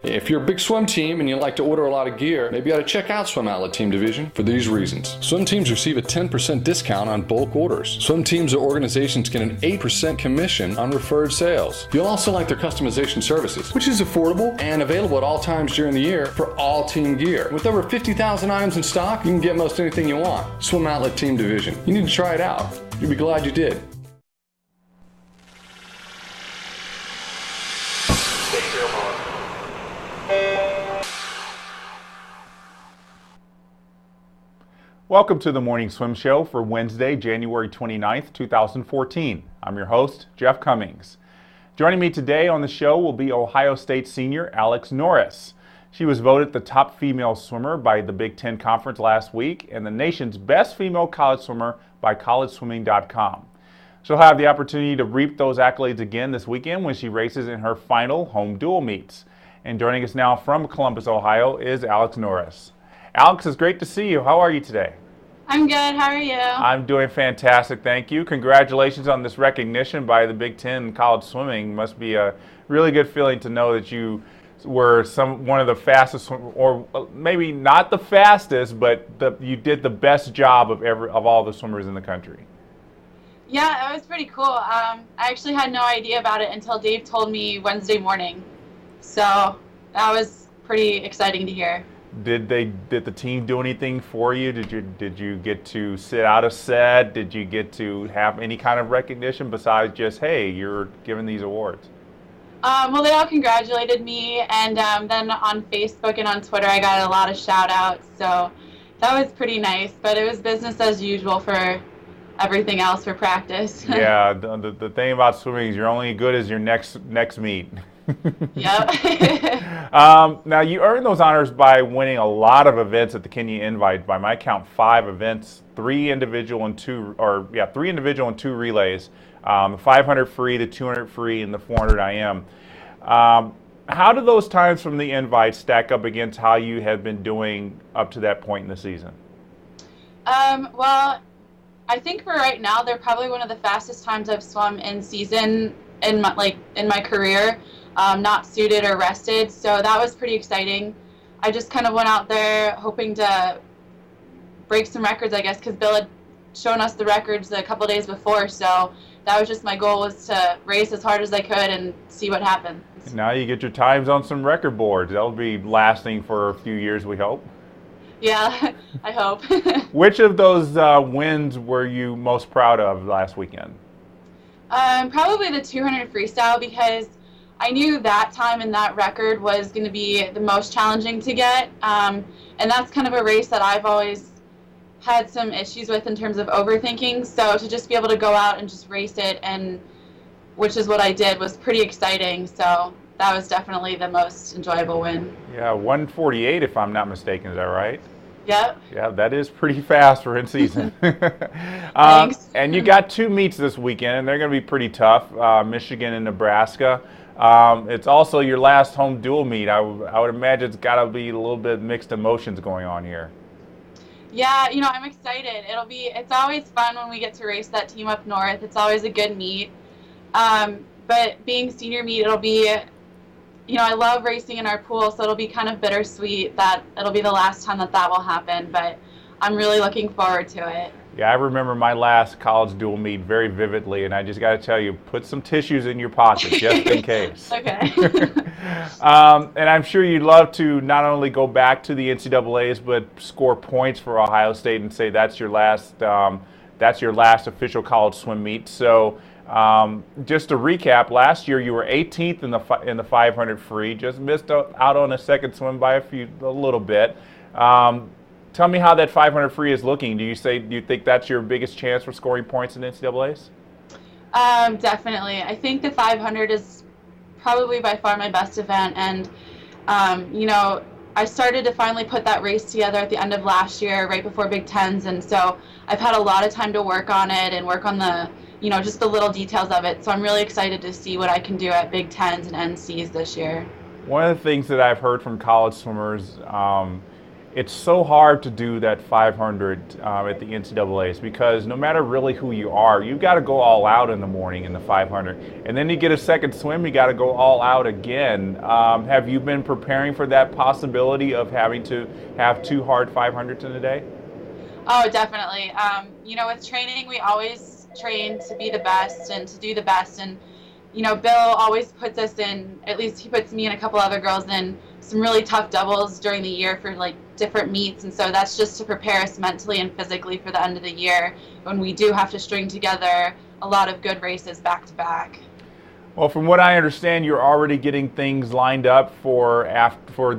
If you're a big swim team and you like to order a lot of gear, maybe you ought to check out Swim Outlet Team Division for these reasons. Swim teams receive a 10% discount on bulk orders. Swim teams or organizations get an 8% commission on referred sales. You'll also like their customization services, which is affordable and available at all times during the year for all team gear. With over 50,000 items in stock, you can get most anything you want. Swim Outlet Team Division. You need to try it out. You'll be glad you did. Welcome to the Morning Swim Show for Wednesday, January 29th, 2014. I'm your host, Jeff Cummings. Joining me today on the show will be Ohio State senior Alex Norris. She was voted the top female swimmer by the Big Ten Conference last week and the nation's best female college swimmer by collegeswimming.com. She'll have the opportunity to reap those accolades again this weekend when she races in her final home dual meets. And joining us now from Columbus, Ohio is Alex Norris. Alex, it's great to see you. How are you today? I'm good. How are you? I'm doing fantastic, thank you. Congratulations on this recognition by the Big Ten College Swimming. Must be a really good feeling to know that you were one of the fastest, or maybe not the fastest, but you did the best job of all the swimmers in the country. Yeah, it was pretty cool. I actually had no idea about it until Dave told me Wednesday morning. So that was pretty exciting to hear. Did the team do anything for you? Did you get to sit out a set? Did you get to have any kind of recognition besides just, hey, you're given these awards? Well, they all congratulated me, and then on Facebook and on Twitter I got a lot of shout outs, so that was pretty nice, but it was business as usual for everything else for practice. Yeah, the thing about swimming is you're only as good as your next meet. Yep. Now you earned those honors by winning a lot of events at the Kenyon Invite. By my count, 5 events, 3 individual and 2 relays. The 500 free, the 200 free, and the 400 IM. How do those times from the Invite stack up against how you have been doing up to that point in the season? Well, I think for right now they're probably one of the fastest times I've swum in season in my career. Not suited or rested, so that was pretty exciting. I just kind of went out there hoping to break some records, I guess, because Bill had shown us the records a couple days before, so that was just my goal, was to race as hard as I could and see what happened. Now you get your times on some record boards. That'll be lasting for a few years, we hope. Yeah, I hope. Which of those wins were you most proud of last weekend? Probably the 200 freestyle, because I knew that time and that record was going to be the most challenging to get, and that's kind of a race that I've always had some issues with in terms of overthinking, so to just be able to go out and just race it, and which is what I did, was pretty exciting, so that was definitely the most enjoyable win. Yeah, 1:48 if I'm not mistaken, is that right? Yep. Yeah, that is pretty fast for in season. Thanks. And you got 2 meets this weekend, and they're going to be pretty tough, Michigan and Nebraska. It's also your last home dual meet. I would imagine it's got to be a little bit mixed emotions going on here. Yeah, I'm excited. It's always fun when we get to race that team up north. It's always a good meet. But being senior meet, it'll be, I love racing in our pool, so it'll be kind of bittersweet that it'll be the last time that will happen, but I'm really looking forward to it. Yeah, I remember my last college dual meet very vividly, and I just got to tell you, put some tissues in your pocket just in case. Okay. And I'm sure you'd love to not only go back to the NCAAs, but score points for Ohio State and say that's your last official college swim meet. So just to recap, last year you were 18th in the 500 free, just missed out on a second swim by a little bit. Tell me how that 500 free is looking. Do you think that's your biggest chance for scoring points in NCAAs? Definitely. I think the 500 is probably by far my best event, and I started to finally put that race together at the end of last year, right before Big Tens, and so I've had a lot of time to work on it and work on the, just the little details of it. So I'm really excited to see what I can do at Big Tens and NCs this year. One of the things that I've heard from college swimmers it's so hard to do that 500 at the NCAAs because no matter really who you are, you've got to go all out in the morning in the 500. And then you get a second swim, you got to go all out again. Have you been preparing for that possibility of having to have 2 hard 500s in a day? Oh, definitely. With training, we always train to be the best and to do the best. And, Bill always puts us in, at least he puts me and a couple other girls in some really tough doubles during the year for like different meets. And so that's just to prepare us mentally and physically for the end of the year when we do have to string together a lot of good races back to back. Well, from what I understand, you're already getting things lined up for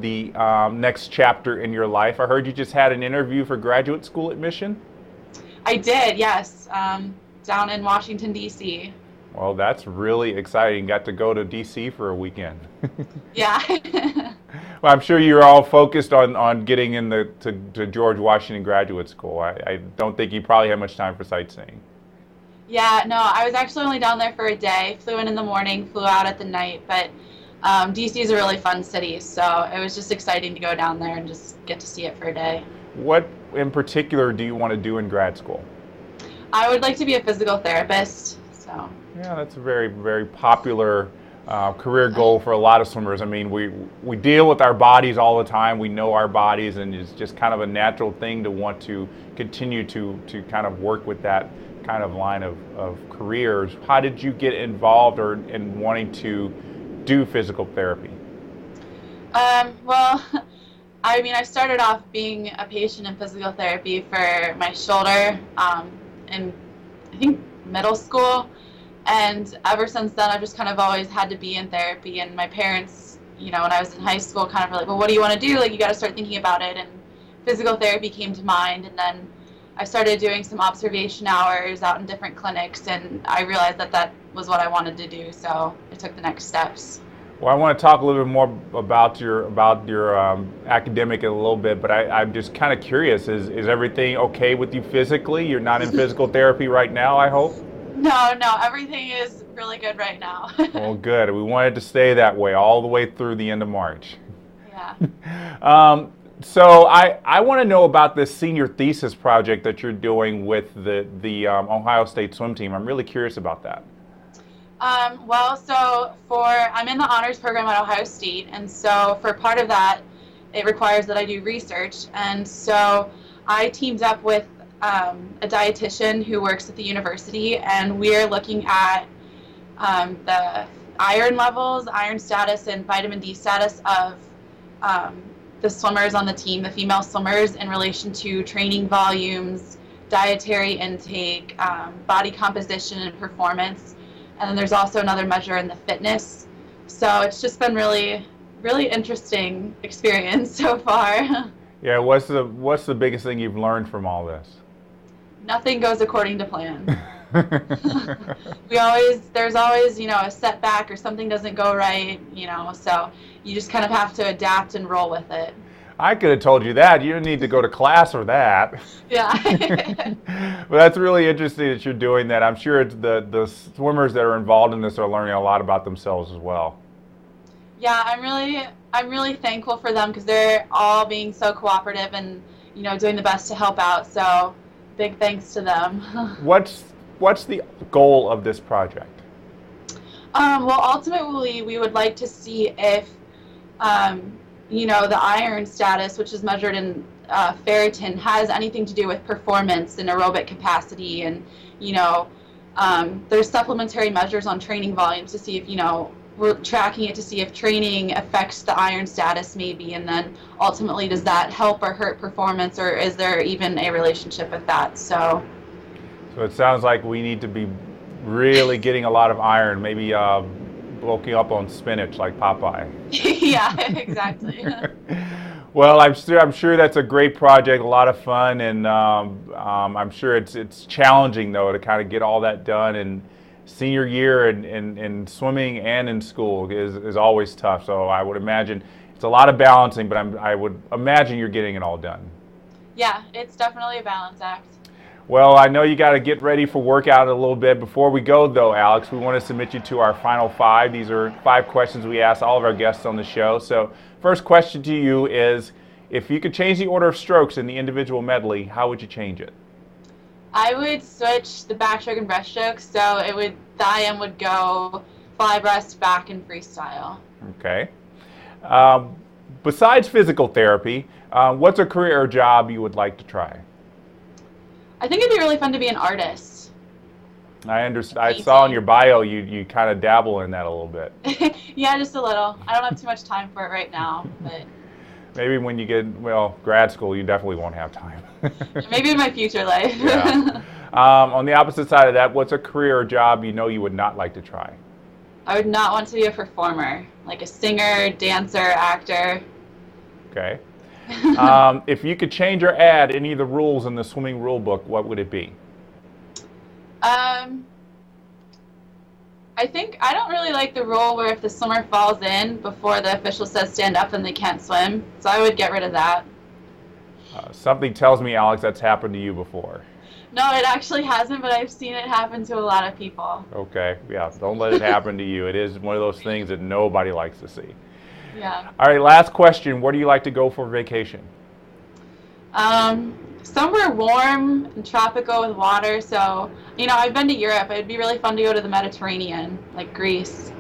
the next chapter in your life. I heard you just had an interview for graduate school admission. I did, yes, down in Washington, D.C. Well, that's really exciting. Got to go to D.C. for a weekend. Yeah. Well, I'm sure you're all focused on getting to George Washington Graduate School. I don't think you probably had much time for sightseeing. Yeah, no, I was actually only down there for a day. Flew in the morning, flew out at the night, but D.C. is a really fun city, so it was just exciting to go down there and just get to see it for a day. What in particular do you want to do in grad school? I would like to be a physical therapist, so. Yeah, that's a very, very popular career goal for a lot of swimmers. I mean, we deal with our bodies all the time. We know our bodies, and it's just kind of a natural thing to want to continue to kind of work with that kind of line of careers. How did you get involved in wanting to do physical therapy? Well, I mean, I started off being a patient in physical therapy for my shoulder in, I think, middle school. And ever since then, I've just kind of always had to be in therapy. And my parents, when I was in high school, kind of were like, well, what do you want to do? Like, you got to start thinking about it. And physical therapy came to mind. And then I started doing some observation hours out in different clinics. And I realized that was what I wanted to do. So I took the next steps. Well, I want to talk a little bit more about your academic in a little bit, but I'm just kind of curious. Is everything okay with you physically? You're not in physical therapy right now, I hope? No, everything is really good right now. Well, good. We wanted to stay that way all the way through the end of March. Yeah. So I want to know about this senior thesis project that you're doing with the Ohio State swim team. I'm really curious about that. I'm in the honors program at Ohio State, and so for part of that, it requires that I do research, and so I teamed up with a dietitian who works at the university, and we're looking at the iron levels, iron status, and vitamin D status of the swimmers on the team, the female swimmers, in relation to training volumes, dietary intake, body composition and performance. And then there's also another measure in the fitness. So it's just been really, really interesting experience so far. Yeah, what's the biggest thing you've learned from all this? Nothing goes according to plan. There's always, a setback or something doesn't go right, so you just kind of have to adapt and roll with it. I could have told you that. You didn't need to go to class for that. Yeah. But that's really interesting that you're doing that. I'm sure it's the swimmers that are involved in this are learning a lot about themselves as well. Yeah, I'm really thankful for them because they're all being so cooperative and, doing the best to help out. So big thanks to them. What's the goal of this project? Well, ultimately, we would like to see if the iron status, which is measured in ferritin, has anything to do with performance and aerobic capacity. And, there's supplementary measures on training volumes to see if, we're tracking it to see if training affects the iron status maybe. And then ultimately, does that help or hurt performance, or is there even a relationship with that? So it sounds like we need to be really getting a lot of iron, maybe bulking up on spinach like Popeye. Yeah, exactly. Well, I'm sure that's a great project, a lot of fun, and I'm sure it's challenging though to kind of get all that done. And senior year in swimming and in school is always tough. So I would imagine it's a lot of balancing, but I would imagine you're getting it all done. Yeah, it's definitely a balance act. Well, I know you got to get ready for workout a little bit. Before we go, though, Alex, we want to submit you to our final 5. These are 5 questions we ask all of our guests on the show. So first question to you is, If you could change the order of strokes in the individual medley, how would you change it? I would switch the backstroke and breaststroke, so the IM would go fly breast, back, and freestyle. Okay. Besides physical therapy, what's a career or job you would like to try? I think it'd be really fun to be an artist. I understand. I saw in your bio you kind of dabble in that a little bit. Yeah, just a little. I don't have too much time for it right now, but maybe when you get, well, grad school, you definitely won't have time. maybe in my future life. Yeah. On the opposite side of that, what's a career or job you know you would not like to try? I would not want to be a performer, like a singer, dancer, actor. Okay. If you could change or add any of the rules in the swimming rule book, what would it be? I think I don't really like the rule where if the swimmer falls in before the official says stand up, then they can't swim. So I would get rid of that. Something tells me, Alex, that's happened to you before. No, it actually hasn't, but I've seen it happen to a lot of people. Okay, yeah, don't let it happen to you. It is one of those things that nobody likes to see. Yeah. All right, last question. Where do you like to go for vacation? Somewhere warm and tropical with water. So, I've been to Europe. It'd be really fun to go to the Mediterranean, like Greece.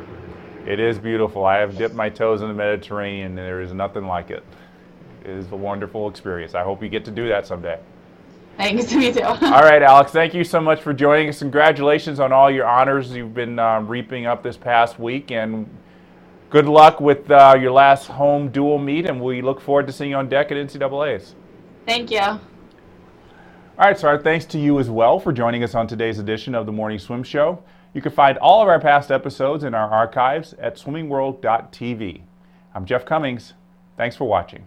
It is beautiful. I have dipped my toes in the Mediterranean, and there is nothing like it. It is a wonderful experience. I hope you get to do that someday. Thanks, me too. All right, Alex, thank you so much for joining us. Congratulations on all your honors you've been reaping up this past week, and good luck with your last home dual meet, and we look forward to seeing you on deck at NCAAs. Thank you. All right, so our thanks to you as well for joining us on today's edition of the Morning Swim Show. You can find all of our past episodes in our archives at swimmingworld.tv. I'm Jeff Cummings. Thanks for watching.